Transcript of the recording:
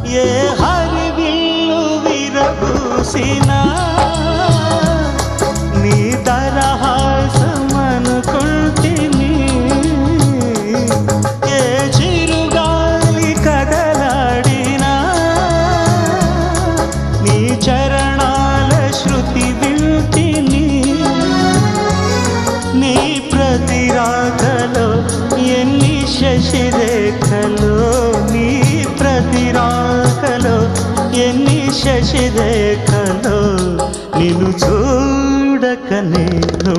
ఏ హరివిల్లు విరబూసినా నీ దరహాసమనుకుంటిని. ఏ చిరుగాలి కదలాడినా నీ చరణాల శృతి వింటిని. నీ ప్రతి రాకలో ఎన్ని శశిరేఖలో, నీ ప్రతి రాకలో ఎన్ని శశిరేఖలో, నిన్ను చూడక నేను